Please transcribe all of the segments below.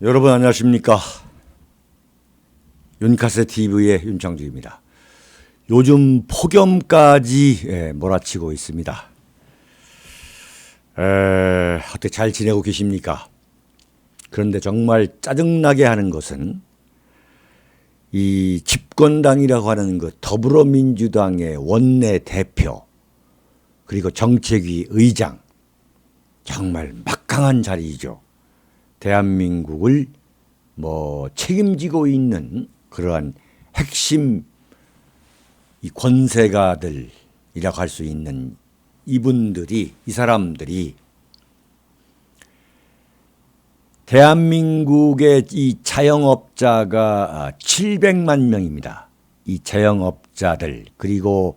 여러분 안녕하십니까? 윤카세 TV의 윤창주입니다. 요즘 폭염까지 몰아치고 있습니다. 어떻게 잘 지내고 계십니까? 그런데 정말 짜증나게 하는 것은 이 집권당이라고 하는 그 더불어민주당의 원내 대표 그리고 정책위 의장, 정말 막강한 자리이죠. 대한민국을 책임지고 있는 그러한 핵심 이 권세가들이라고 할 수 있는 이 사람들이 대한민국의 이 자영업자가 700만 명입니다. 이 자영업자들, 그리고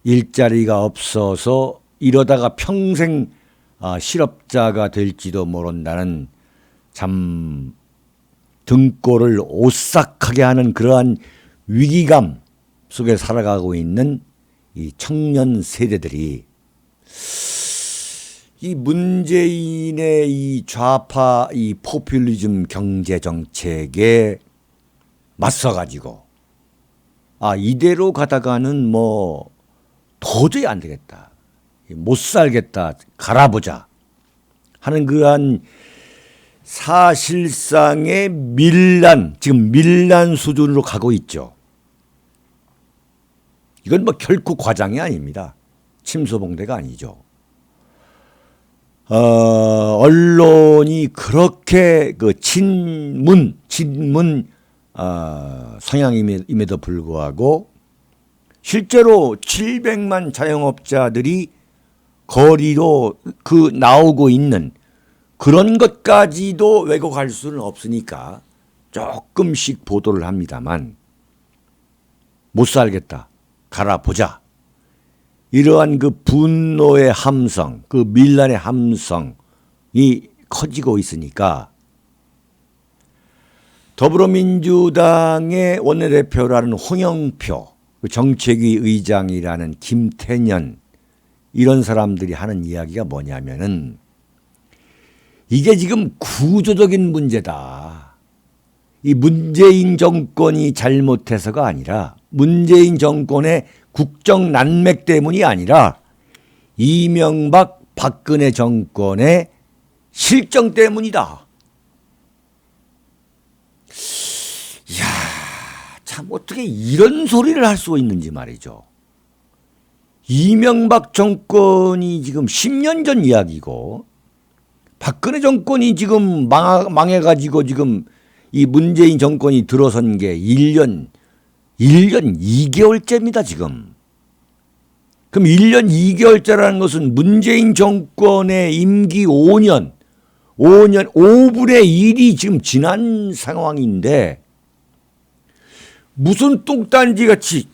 일자리가 없어서 이러다가 평생 실업자가 될지도 모른다는 참 등골을 오싹하게 하는 그러한 위기감 속에 살아가고 있는 이 청년 세대들이 이 문재인의 이 좌파 이 포퓰리즘 경제 정책에 맞서 가지고 이대로 가다가는 도저히 안 되겠다, 못 살겠다, 갈아보자 하는 그러한 사실상의 지금 밀란 수준으로 가고 있죠. 이건 결코 과장이 아닙니다. 침소봉대가 아니죠. 언론이 그렇게 친문 성향임에도 불구하고 실제로 700만 자영업자들이 거리로 나오고 있는 그런 것까지도 왜곡할 수는 없으니까 조금씩 보도를 합니다만, 못 살겠다, 갈아보자, 이러한 분노의 함성, 밀란의 함성이 커지고 있으니까 더불어민주당의 원내대표라는 홍영표, 정책위 의장이라는 김태년, 이런 사람들이 하는 이야기가 뭐냐면은 이게 지금 구조적인 문제다. 이 문재인 정권이 잘못해서가 아니라, 문재인 정권의 국정 난맥 때문이 아니라 이명박 박근혜 정권의 실정 때문이다. 이야, 참 어떻게 이런 소리를 할 수 있는지 말이죠. 이명박 정권이 지금 10년 전 이야기고, 박근혜 정권이 지금 망해가지고 지금 이 문재인 정권이 들어선 게 1년 2개월째입니다, 지금. 그럼 1년 2개월째라는 것은 문재인 정권의 임기 5년 5분의 1이 지금 지난 상황인데, 무슨 뚱딴지 같이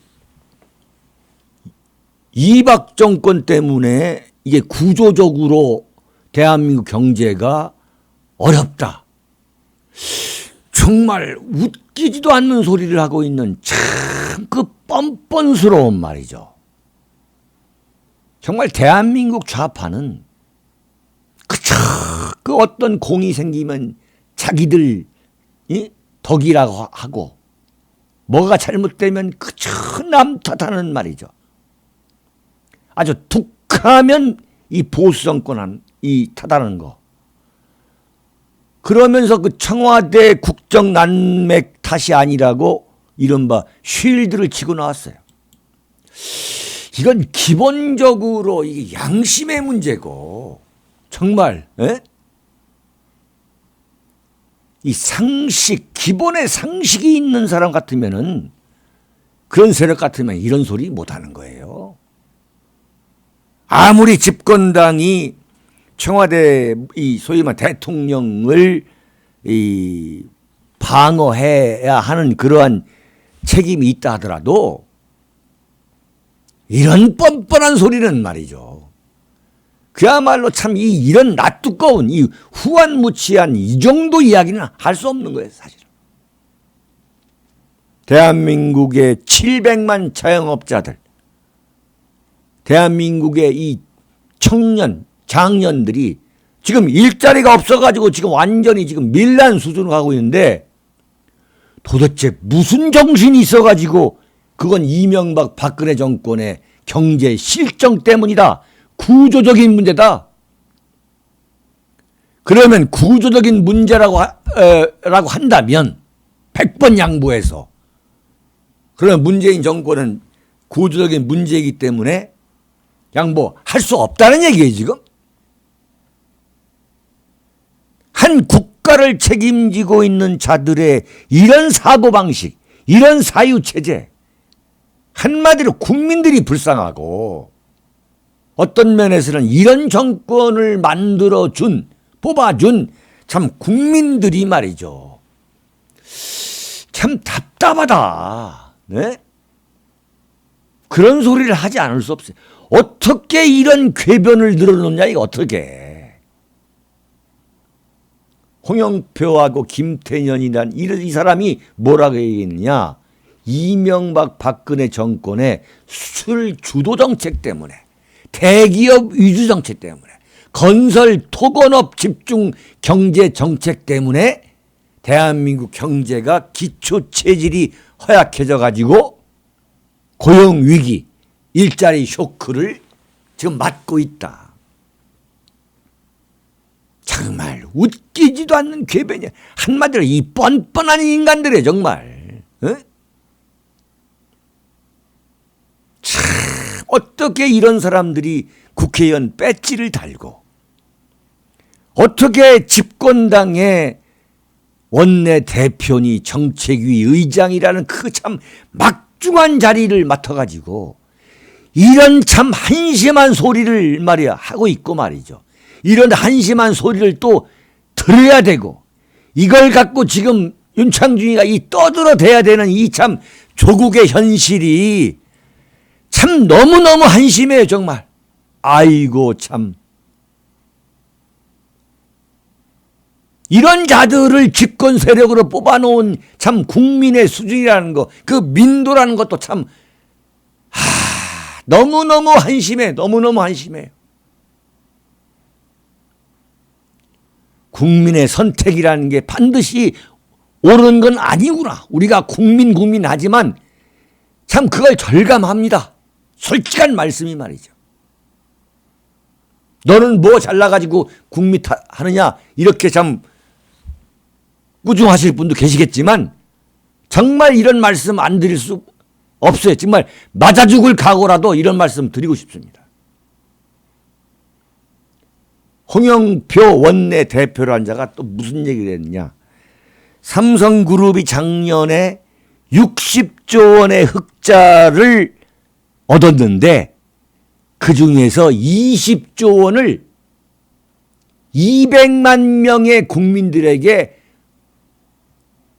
이박 정권 때문에 이게 구조적으로 대한민국 경제가 어렵다, 정말 웃기지도 않는 소리를 하고 있는 참 뻔뻔스러운 말이죠. 정말 대한민국 좌파는 어떤 공이 생기면 자기들 덕이라고 하고, 뭐가 잘못되면 남 탓하는 말이죠. 아주 툭하면 이 보수 정권 탓하는 거. 그러면서 청와대 국정 난맥 탓이 아니라고 이른바 쉴드를 치고 나왔어요. 이건 기본적으로 이게 양심의 문제고, 정말 이 기본의 상식이 있는 사람 같으면은, 그런 세력 같으면 이런 소리 못하는 거예요. 아무리 집권당이 청와대 소위 말 대통령을 방어해야 하는 그러한 책임이 있다 하더라도, 이런 뻔뻔한 소리는 말이죠, 그야말로 참 이런 낯두꺼운 후한무치한 이 정도 이야기는 할 수 없는 거예요, 사실은. 대한민국의 700만 자영업자들, 대한민국의 이 장년들이 지금 일자리가 없어가지고 지금 완전히 지금 밀란 수준으로 가고 있는데 도대체 무슨 정신이 있어가지고 그건 이명박 박근혜 정권의 경제 실정 때문이다. 구조적인 문제다. 그러면 구조적인 문제라고 라고 한다면 100번 양보해서 그러면 문재인 정권은 구조적인 문제이기 때문에 양보할 수 없다는 얘기예요 지금. 한 국가를 책임지고 있는 자들의 이런 사고방식, 이런 사유체제, 한마디로 국민들이 불쌍하고 어떤 면에서는 이런 정권을 만들어준, 뽑아준 참 국민들이 말이죠. 참 답답하다. 네? 그런 소리를 하지 않을 수 없어요. 어떻게 이런 궤변을 늘어놓냐 이거 어떻게. 홍영표하고 김태년이란 이 사람이 뭐라고 얘기했느냐. 이명박 박근혜 정권의 수출 주도 정책 때문에, 대기업 위주 정책 때문에, 건설 토건업 집중 경제 정책 때문에 대한민국 경제가 기초 체질이 허약해져 가지고 고용 위기, 일자리 쇼크를 지금 맞고 있다. 정말 웃기지도 않는 궤변이야. 한마디로 이 뻔뻔한 인간들이에요 정말. 어? 참 어떻게 이런 사람들이 국회의원 배지를 달고 어떻게 집권당의 원내대표니 정책위 의장이라는 그 참 막중한 자리를 맡아가지고 이런 참 한심한 소리를 말이야 하고 있고 말이죠. 이런 한심한 소리를 또 들어야 되고 이걸 갖고 지금 윤창중이가 이 떠들어대야 되는 이 참 조국의 현실이 참 너무너무 한심해요 정말. 아이고 참. 이런 자들을 집권 세력으로 뽑아놓은 참 국민의 수준이라는 거, 그 민도라는 것도 참 너무너무 한심해. 너무너무 한심해요. 국민의 선택이라는 게 반드시 옳은 건 아니구나. 우리가 국민 하지만 참 그걸 절감합니다. 솔직한 말씀이 말이죠. 너는 뭐 잘나가지고 국민 하느냐 이렇게 참 꾸중하실 분도 계시겠지만 정말 이런 말씀 안 드릴 수 없어요. 정말 맞아 죽을 각오라도 이런 말씀 드리고 싶습니다. 홍영표 원내대표라는 자가 또 무슨 얘기를 했느냐. 삼성그룹이 작년에 60조 원의 흑자를 얻었는데 그중에서 20조 원을 200만 명의 국민들에게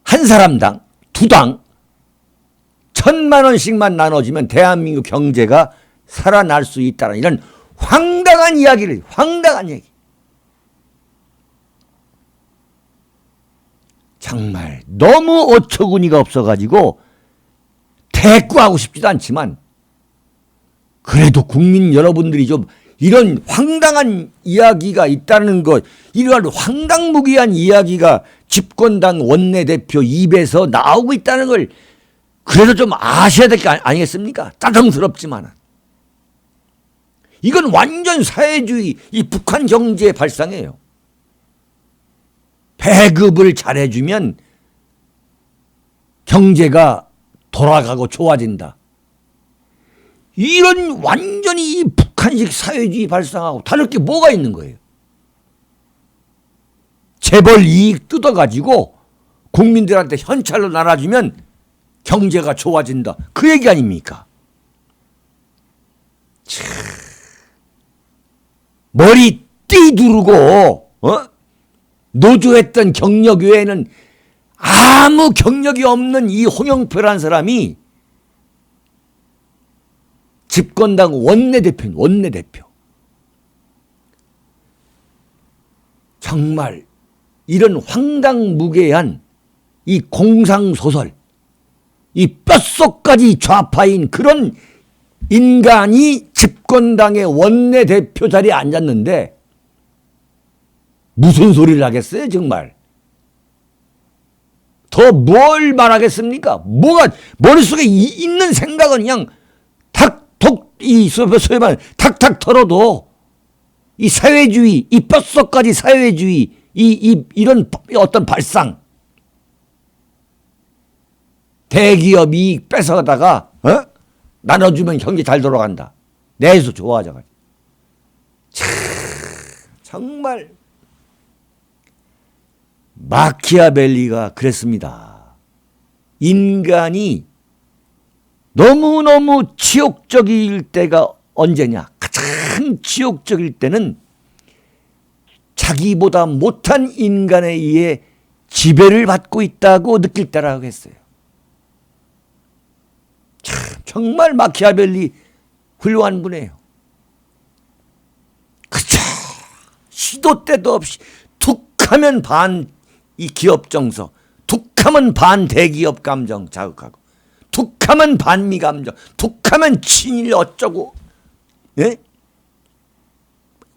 한 사람당, 두 당 1,000만 원씩만 나눠주면 대한민국 경제가 살아날 수 있다는 이런 황당한 이야기를, 황당한 얘기. 정말 너무 어처구니가 없어가지고 대꾸하고 싶지도 않지만 그래도 국민 여러분들이 좀 이런 황당한 이야기가 있다는 것, 이러한 황당무계한 이야기가 집권당 원내대표 입에서 나오고 있다는 걸 그래도 좀 아셔야 될 거 아니겠습니까? 짜증스럽지만. 이건 완전 사회주의, 이 북한 경제의 발상이에요. 배급을 잘해주면 경제가 돌아가고 좋아진다. 이런 완전히 북한식 사회주의 발상하고 다를 게 뭐가 있는 거예요. 재벌 이익 뜯어가지고 국민들한테 현찰로 나눠주면 경제가 좋아진다. 그 얘기 아닙니까? 참. 머리 띠두르고 노조했던 경력 외에는 아무 경력이 없는 이 홍영표라는 사람이 집권당 원내대표. 정말 이런 황당무계한 이 공상소설, 이 뼛속까지 좌파인 그런 인간이 집권당의 원내대표 자리에 앉았는데 무슨 소리를 하겠어요, 정말? 더 뭘 말하겠습니까? 뭐가, 머릿속에 있는 생각은 그냥 소위 말하는 탁탁 털어도 이 사회주의, 이 뼛속까지 사회주의, 이런 어떤 발상. 대기업 이익 뺏어가다가, 나눠주면 경제 잘 돌아간다. 내에서 좋아져가지고. 정말 마키아벨리가 그랬습니다. 인간이 너무너무 치욕적일 때가 언제냐? 가장 치욕적일 때는 자기보다 못한 인간에 의해 지배를 받고 있다고 느낄 때라고 했어요. 참 정말 마키아벨리 훌륭한 분이에요. 그쵸. 시도 때도 없이 툭하면 반 이 기업 정서, 툭하면 반 대기업 감정 자극하고, 툭하면 반미 감정, 툭하면 친일 어쩌고, 예?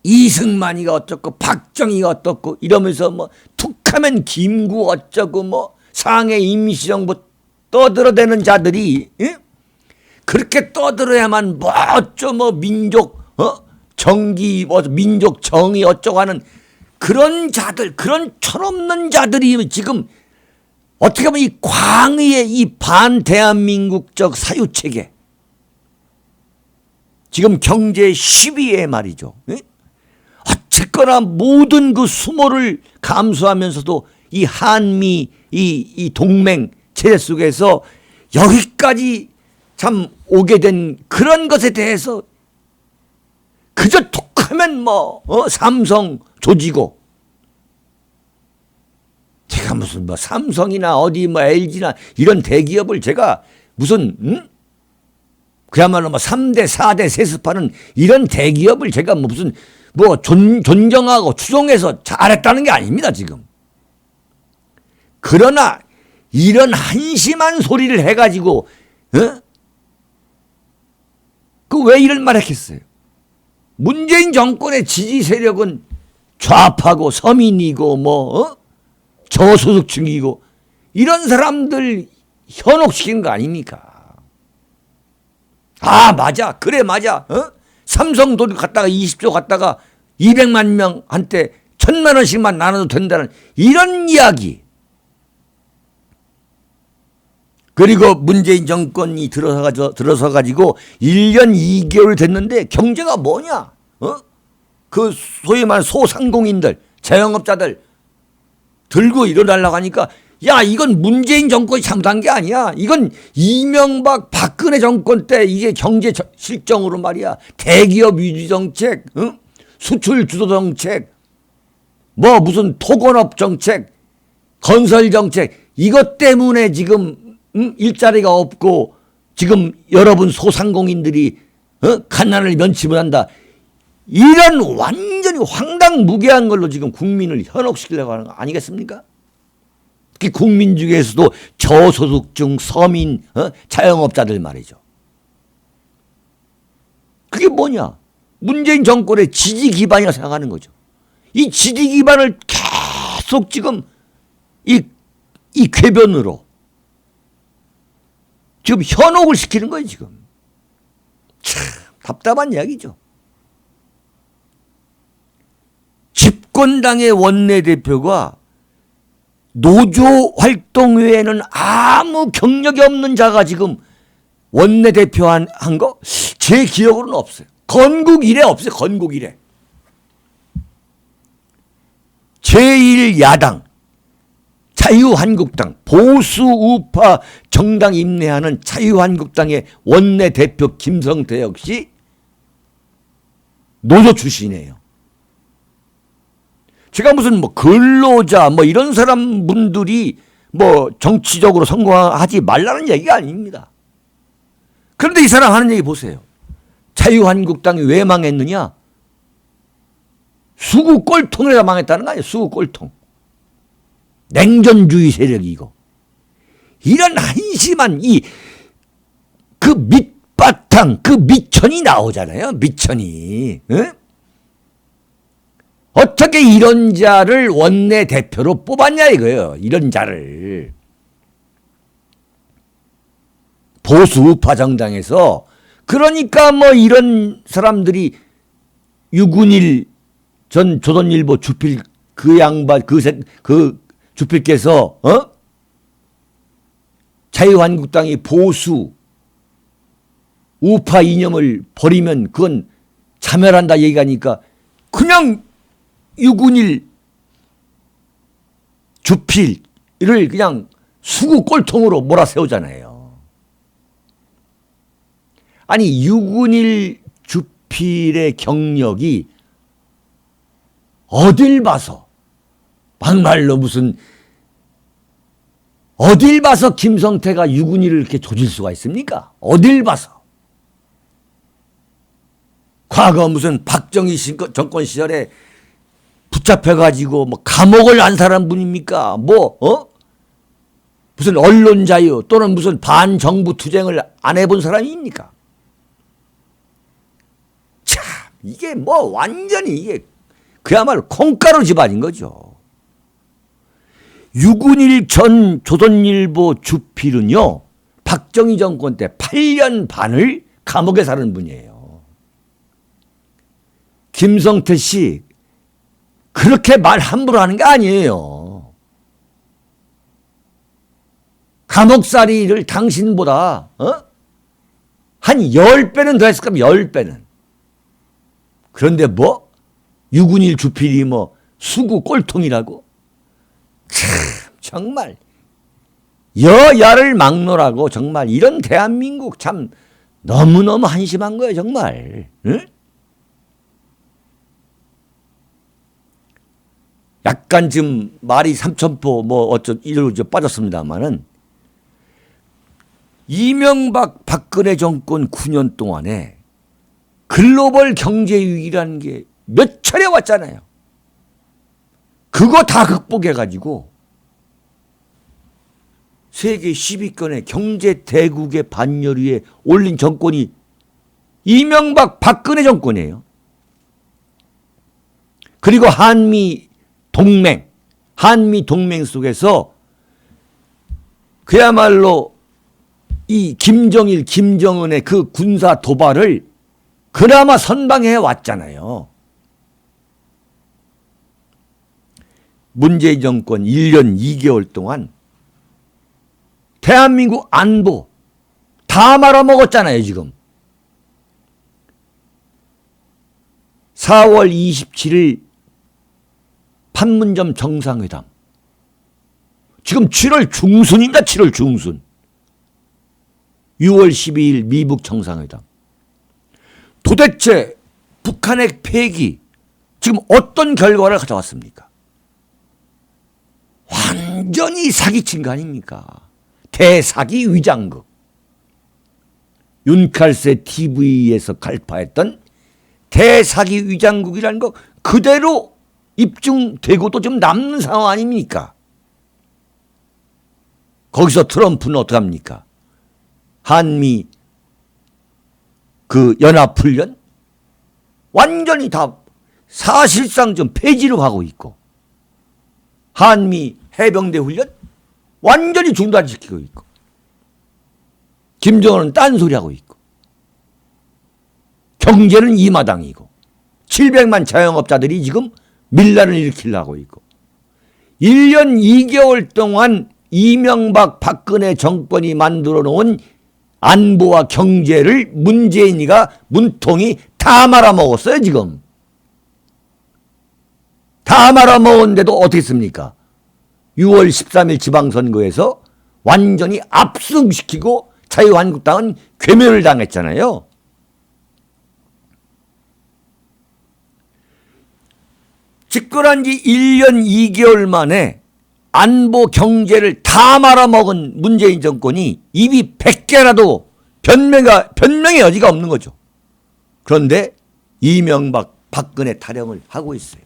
이승만이가 어쩌고, 박정희가 어떻고 이러면서 뭐 툭하면 김구 어쩌고 뭐 상해 임시정부 떠들어대는 자들이, 예? 그렇게 떠들어야만 뭐 어쩌 뭐 민족 정기 뭐 민족 정의 어쩌고 하는 그런 자들, 그런 철없는 자들이 지금 어떻게 보면 이 광의의 이 반대한민국적 사유체계, 지금 경제 10위에 말이죠. 어쨌거나 모든 그 수모를 감수하면서도 이 한미 이 동맹 체제 속에서 여기까지 참 오게 된 그런 것에 대해서 그저 툭하면 뭐 삼성 조지고, 제가 무슨 뭐 삼성이나 어디 뭐 LG나 이런 대기업을 제가 무슨 그야말로 뭐 3대 4대 세습하는 이런 대기업을 제가 무슨 뭐 존경하고 추종해서 잘했다는 게 아닙니다 지금. 그러나 이런 한심한 소리를 해가지고 그 왜 이런 말 했겠어요? 문재인 정권의 지지 세력은 좌파고 서민이고 뭐 저소득층이고 이런 사람들 현혹시키는 거 아닙니까? 아 맞아, 그래 맞아. 삼성 돈 갖다가 20조 갖다가 200만 명한테 1,000만 원씩만 나눠도 된다는 이런 이야기. 그리고 문재인 정권이 들어서 가지고 1년 2개월 됐는데 경제가 뭐냐? 그 소위 말하는 소상공인들, 자영업자들 들고 일어나려고 하니까 야 이건 문재인 정권이 잘못한 게 아니야. 이건 이명박 박근혜 정권 때 이게 경제 실정으로 말이야. 대기업 위주 정책, 수출 주도 정책, 뭐 무슨 토건업 정책, 건설 정책, 이것 때문에 지금 일자리가 없고 지금 여러분 소상공인들이 가난을 면치 못한다. 이런 완전히 황당무계한 걸로 지금 국민을 현혹시키려고 하는 거 아니겠습니까? 특히 국민 중에서도 저소득층, 서민, 자영업자들 말이죠. 그게 뭐냐? 문재인 정권의 지지 기반이라고 생각하는 거죠. 이 지지 기반을 계속 지금 이 궤변으로 지금 현혹을 시키는 거예요, 지금. 참 답답한 이야기죠. 집권당의 원내대표가 노조 활동 외에는 아무 경력이 없는 자가 지금 원내대표 한 거 제 기억으로는 없어요. 건국 이래 없어요. 건국 이래. 제1야당 자유한국당 보수 우파 정당 임내하는 자유한국당의 원내대표 김성태 역시 노조 출신이에요. 제가 무슨 뭐 근로자 뭐 이런 사람 분들이 뭐 정치적으로 성공하지 말라는 얘기가 아닙니다. 그런데 이 사람 하는 얘기 보세요. 자유한국당이 왜 망했느냐? 수구 꼴통이라 망했다는 거 아니에요. 수구 꼴통. 냉전주의 세력이고. 이런 한심한 그 밑바탕, 그 미천이 나오잖아요. 미천이. 에? 어떻게 이런 자를 원내대표로 뽑았냐 이거예요. 이런 자를. 보수 우파 정당에서. 그러니까 뭐 이런 사람들이 유근일 전 조선일보 주필 그 양반 그 주필께서 자유한국당이 보수 우파 이념을 버리면 그건 자멸한다 얘기하니까 그냥 유근일 주필을 그냥 수구 꼴통으로 몰아세우잖아요. 아니 유근일 주필의 경력이 어딜 봐서 막말로 무슨 어딜 봐서 김성태가 유근일을 이렇게 조질 수가 있습니까? 어딜 봐서. 과거 무슨 박정희 정권 시절에 붙잡혀가지고 뭐 감옥을 안 살은 분입니까? 무슨 언론 자유 또는 무슨 반정부 투쟁을 안 해본 사람입니까? 참 이게 뭐 완전히 이게 그야말로 콩가루 집안인 거죠. 유근일 전 조선일보 주필은요 박정희 정권 때 8년 반을 감옥에 사는 분이에요. 김성태 씨 그렇게 말 함부로 하는 게 아니에요. 감옥살이를 당신보다 한 10배는 더 했을 겁니다. 10배는. 그런데 뭐 유근일 주필이 뭐 수구 꼴통이라고? 참 정말 여야를 막론하고 정말 이런 대한민국 참 너무너무 한심한 거예요. 정말. 응? 약간 지금 말이 삼천포 이러고 빠졌습니다만은 이명박 박근혜 정권 9년 동안에 글로벌 경제 위기라는 게 몇 차례 왔잖아요. 그거 다 극복해가지고 세계 10위권의 경제 대국의 반열 위에 올린 정권이 이명박 박근혜 정권이에요. 그리고 한미 동맹 속에서 그야말로 이 김정일, 김정은의 그 군사 도발을 그나마 선방해 왔잖아요. 문재인 정권 1년 2개월 동안 대한민국 안보 다 말아먹었잖아요, 지금. 4월 27일 판문점 정상회담. 지금 7월 중순인가 7월 중순. 6월 12일 미북 정상회담. 도대체 북한의 폐기 지금 어떤 결과를 가져왔습니까? 완전히 사기친 거 아닙니까? 대사기 위장극. 윤칼세 TV에서 갈파했던 대사기 위장극이라는 거 그대로 입증되고 또 좀 남는 상황 아닙니까? 거기서 트럼프는 어떡합니까? 한미 그 연합훈련 완전히 다 사실상 좀 폐지로 가고 있고 한미 해병대 훈련 완전히 중단시키고 있고 김정은은 딴소리하고 있고 경제는 이 마당이고 700만 자영업자들이 지금 밀란을 일으키려고 있고 1년 2개월 동안 이명박 박근혜 정권이 만들어 놓은 안보와 경제를 문재인이가 문통이 다 말아먹었어요. 지금. 다 말아먹었는데도 어떻게 했습니까? 6월 13일 지방선거에서 완전히 압승시키고 자유한국당은 괴멸을 당했잖아요. 집권한 지 1년 2개월 만에 안보 경제를 다 말아먹은 문재인 정권이 입이 100개라도 변명의 여지가 없는 거죠. 그런데 이명박 박근혜 타령을 하고 있어요.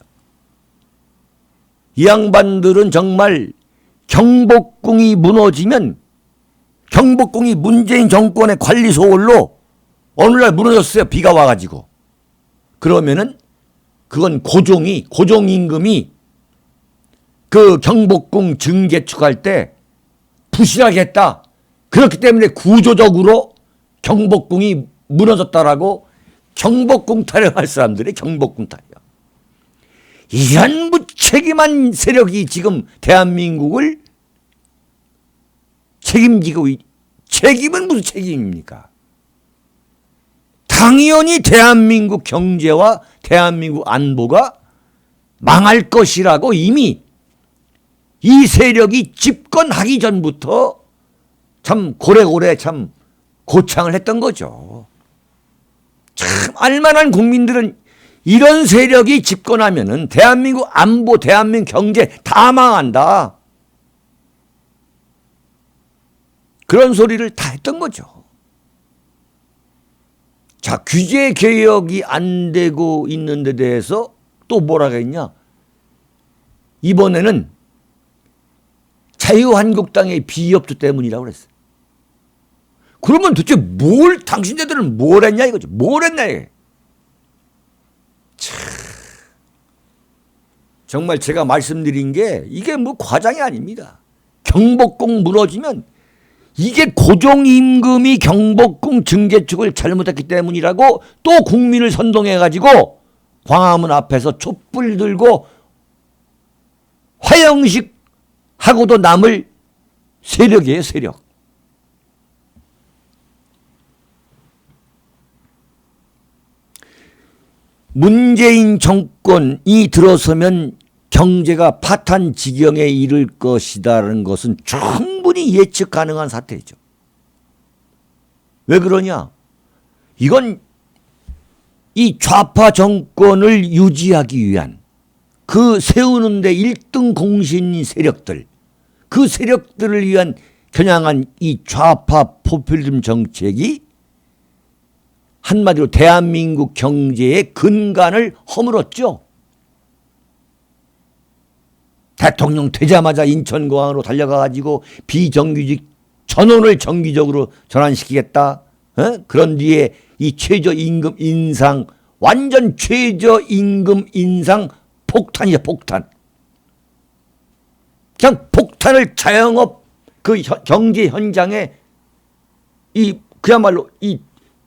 이 양반들은 정말 경복궁이 무너지면 경복궁이 문재인 정권의 관리소홀로 어느 날 무너졌어요. 비가 와가지고. 그러면은 그건 고종임금이 그 경복궁 증개축할 때 부실하겠다. 그렇기 때문에 구조적으로 경복궁이 무너졌다라고 경복궁 타령할 사람들이 경복궁 타령. 이런 무책임한 세력이 지금 대한민국을 책임지고 책임은 무슨 책임입니까? 당연히 대한민국 경제와 대한민국 안보가 망할 것이라고 이미 이 세력이 집권하기 전부터 참 고래고래 참 고창을 했던 거죠. 참 알만한 국민들은 이런 세력이 집권하면은 대한민국 안보, 대한민국 경제 다 망한다. 그런 소리를 다 했던 거죠. 자, 규제 개혁이 안 되고 있는 데 대해서 또 뭐라고 했냐? 이번에는 자유한국당의 비협조 때문이라고 그랬어요. 그러면 도대체 당신네들은 뭘 했냐 이거죠. 뭘 했냐 이게. 참, 정말 제가 말씀드린 게 이게 뭐 과장이 아닙니다. 경복궁 무너지면 이게 고종임금이 경복궁 증개축을 잘못했기 때문이라고 또 국민을 선동해가지고 광화문 앞에서 촛불 들고 화영식 하고도 남을 세력이에요, 세력. 문재인 정권이 들어서면 경제가 파탄 지경에 이를 것이다라는 것은 충분히 예측 가능한 사태죠. 왜 그러냐? 이건 이 좌파 정권을 유지하기 위한 그 세우는데 1등 공신인 세력들, 그 세력들을 위한 겨냥한 이 좌파 포퓰리즘 정책이 한마디로 대한민국 경제의 근간을 허물었죠. 대통령 되자마자 인천공항으로 달려가가지고 비정규직 전원을 정기적으로 전환시키겠다. 그런 뒤에 이 최저임금 인상, 완전 최저임금 인상 폭탄이야, 폭탄. 그냥 폭탄을 자영업 그 경제 현장에 그야말로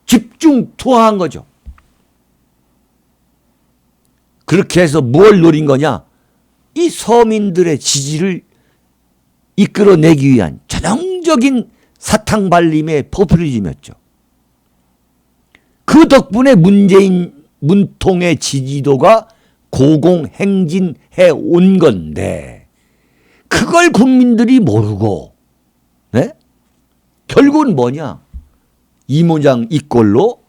집중 투하한 거죠. 그렇게 해서 뭘 노린 거냐? 이 서민들의 지지를 이끌어내기 위한 전형적인 사탕 발림의 포퓰리즘이었죠. 그 덕분에 문통의 지지도가 고공행진해 온 건데 그걸 국민들이 모르고 결국은 뭐냐? 이 모양 이 꼴로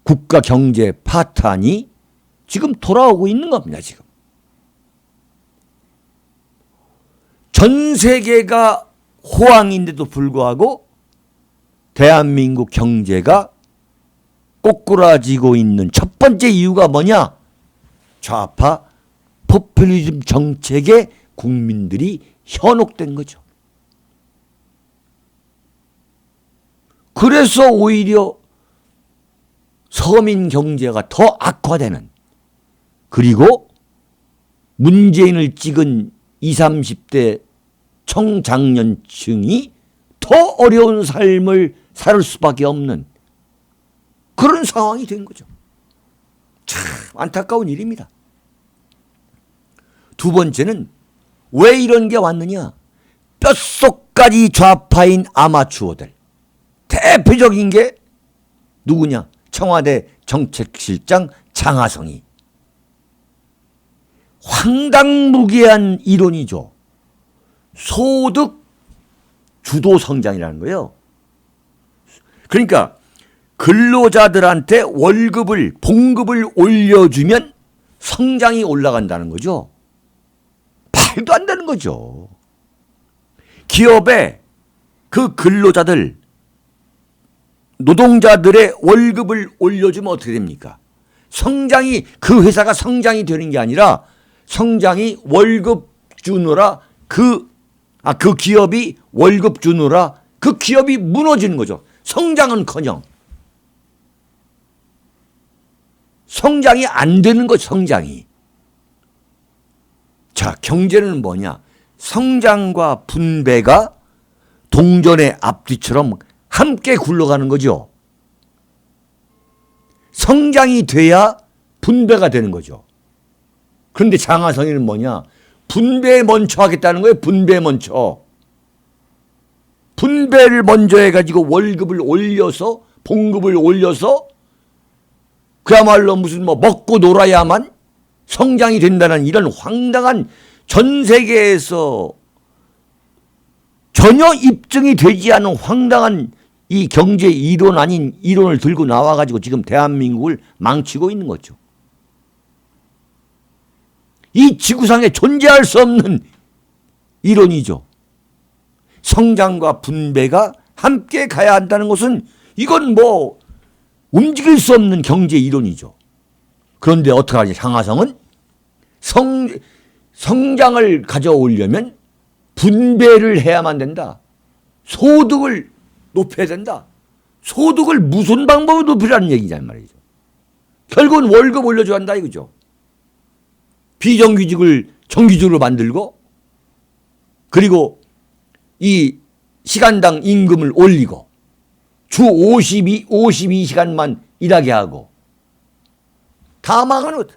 국가 경제 파탄이 지금 돌아오고 있는 겁니다. 지금. 전 세계가 호황인데도 불구하고 대한민국 경제가 꼬꾸라지고 있는 첫 번째 이유가 뭐냐? 좌파 포퓰리즘 정책에 국민들이 현혹된 거죠. 그래서 오히려 서민 경제가 더 악화되는, 그리고 문재인을 찍은 20, 30대 청장년층이 더 어려운 삶을 살 수밖에 없는 그런 상황이 된 거죠. 참 안타까운 일입니다. 두 번째는 왜 이런 게 왔느냐? 뼛속까지 좌파인 아마추어들. 대표적인 게 누구냐? 청와대 정책실장 장하성이. 황당무계한 이론이죠. 소득 주도 성장이라는 거예요. 그러니까 근로자들한테 봉급을 올려주면 성장이 올라간다는 거죠. 말도 안 되는 거죠. 기업에 그 근로자들, 노동자들의 월급을 올려주면 어떻게 됩니까? 성장이, 그 회사가 성장이 되는 게 아니라 성장이 월급 주느라 그 기업이 월급 주느라 그 기업이 무너지는 거죠. 성장은커녕. 성장이 안 되는 거 성장이. 자, 경제는 뭐냐? 성장과 분배가 동전의 앞뒤처럼 함께 굴러가는 거죠. 성장이 돼야 분배가 되는 거죠. 그런데 장하성이는 뭐냐? 분배 먼저 하겠다는 거예요. 분배 먼저. 분배를 먼저 해가지고 월급을 올려서 봉급을 올려서 그야말로 무슨 뭐 먹고 놀아야만 성장이 된다는 이런 황당한 전 세계에서 전혀 입증이 되지 않은 황당한 이 경제 이론 아닌 이론을 들고 나와가지고 지금 대한민국을 망치고 있는 거죠. 이 지구상에 존재할 수 없는 이론이죠. 성장과 분배가 함께 가야 한다는 것은 이건 뭐 움직일 수 없는 경제 이론이죠. 그런데 어떡하지? 장하성은 성장을 가져오려면 분배를 해야만 된다. 소득을 높여야 된다. 소득을 무슨 방법으로 높이라는 얘기잖아요, 말이죠. 결국은 월급 올려줘야 한다 이거죠. 비정규직을 정규직으로 만들고 그리고 이 시간당 임금을 올리고 주 52시간만 일하게 하고 다 망하는 거죠.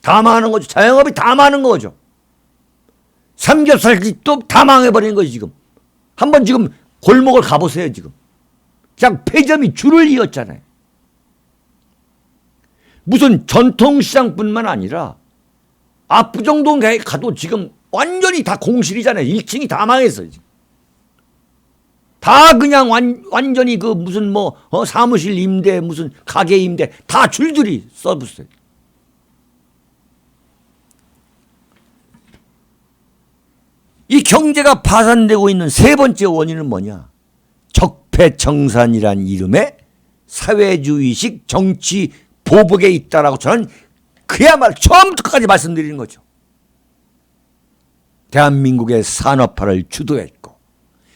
다 망하는 거죠. 자영업이 다 망하는 거죠. 삼겹살집도 다 망해버리는 거죠, 지금. 한번 지금 골목을 가보세요, 지금. 그냥 폐점이 줄을 이었잖아요. 무슨 전통시장뿐만 아니라 압구정동에 가도 지금 완전히 다 공실이잖아요. 1층이 다 망했어요, 지금. 다 그냥 완전히 그 무슨 뭐 사무실 임대 무슨 가게 임대 다 줄줄이 서비스. 이 경제가 파산되고 있는 세 번째 원인은 뭐냐? 적폐청산이란 이름의 사회주의식 정치 보복에 있다라고 저는 그야말로 처음부터까지 말씀드리는 거죠. 대한민국의 산업화를 주도했고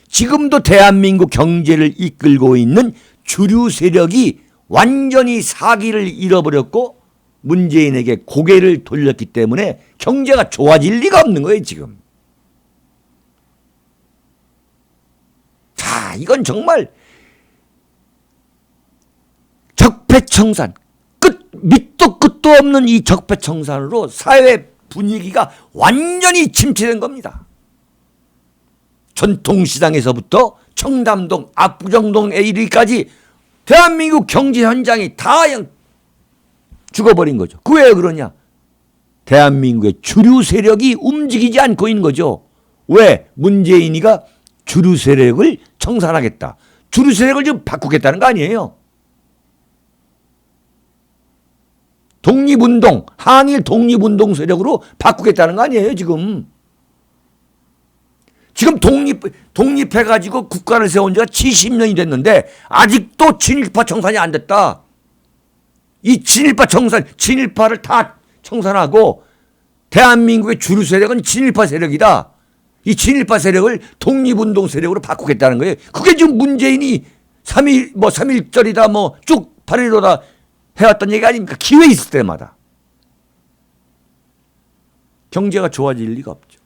지금도 대한민국 경제를 이끌고 있는 주류 세력이 완전히 사기를 잃어버렸고 문재인에게 고개를 돌렸기 때문에 경제가 좋아질 리가 없는 거예요, 지금. 자, 이건 정말 적폐청산, 밑도 끝도 없는 이 적폐청산으로 사회 분위기가 완전히 침체된 겁니다. 전통시장에서부터 청담동, 압구정동에 이르기까지 대한민국 경제 현장이 다 죽어버린 거죠. 그 왜 그러냐? 대한민국의 주류 세력이 움직이지 않고 있는 거죠. 왜? 문재인이가 주류 세력을 청산하겠다. 주류 세력을 좀 바꾸겠다는 거 아니에요. 독립운동, 항일 독립운동 세력으로 바꾸겠다는 거 아니에요, 지금. 지금 독립해가지고 국가를 세운 지가 70년이 됐는데 아직도 친일파 청산이 안 됐다. 이 친일파를 다 청산하고 대한민국의 주류 세력은 친일파 세력이다. 이 친일파 세력을 독립운동 세력으로 바꾸겠다는 거예요. 그게 지금 문재인이 3.1절이다 쭉 8.15다 해왔던 얘기 아닙니까? 기회 있을 때마다. 경제가 좋아질 리가 없죠.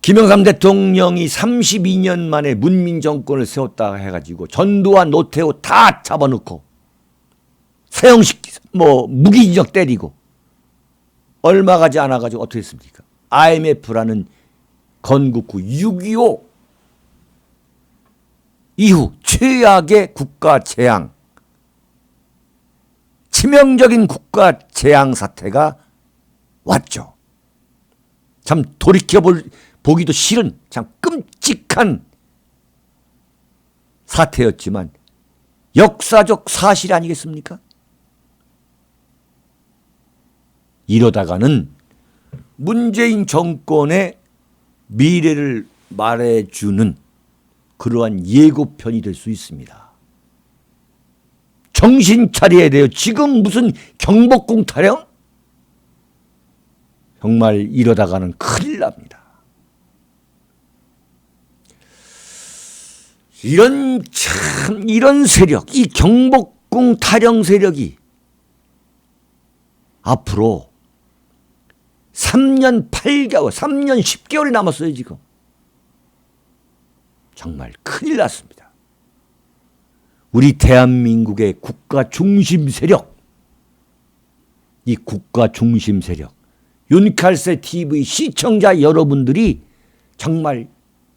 김영삼 대통령이 32년 만에 문민정권을 세웠다 해가지고 전두환, 노태우 다 잡아놓고 세형식 무기징역 때리고 얼마 가지 않아가지고 어떻게 했습니까? IMF라는 건국 후 6.25 이후 최악의 국가 재앙, 치명적인 국가 재앙 사태가 왔죠. 참 보기도 싫은 참 끔찍한 사태였지만 역사적 사실 아니겠습니까? 이러다가는 문재인 정권의 미래를 말해주는 그러한 예고편이 될 수 있습니다. 정신 차려야 돼요. 지금 무슨 경복궁 타령? 정말 이러다가는 큰일 납니다. 이런 세력, 이 국궁 탈영 세력이 앞으로 3년 8개월, 3년 10개월이 남았어요, 지금. 정말 큰일 났습니다. 우리 대한민국의 국가 중심 세력, 이 국가 중심 세력, 윤칼세 TV 시청자 여러분들이 정말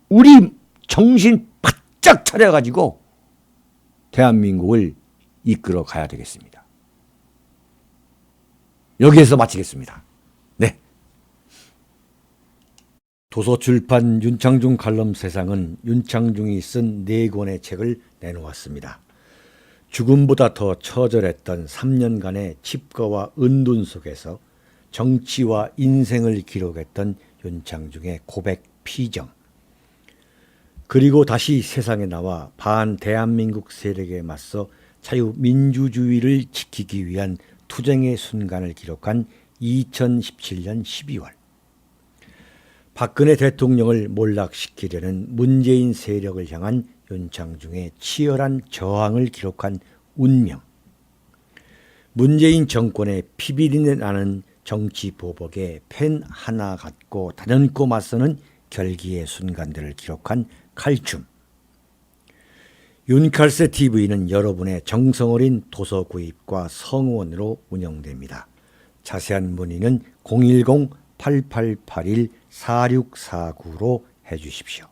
우리 정신 바짝 차려가지고 대한민국을 이끌어 가야 되겠습니다. 여기에서 마치겠습니다. 네. 도서출판 윤창중 칼럼 세상은 윤창중이 쓴 4권의 책을 내놓았습니다. 죽음보다 더 처절했던 3년간의 칩거와 은둔 속에서 정치와 인생을 기록했던 윤창중의 고백 피정, 그리고 다시 세상에 나와 반대한민국 세력에 맞서 자유민주주의를 지키기 위한 투쟁의 순간을 기록한 2017년 12월, 박근혜 대통령을 몰락시키려는 문재인 세력을 향한 윤창중의 치열한 저항을 기록한 운명, 문재인 정권의 피비린내 나는 정치 보복에 펜 하나 갖고 단연코 맞서는 결기의 순간들을 기록한 칼춤. 윤칼세 TV는 여러분의 정성 어린 도서 구입과 성원으로 운영됩니다. 자세한 문의는 010-8881-4649로 해주십시오.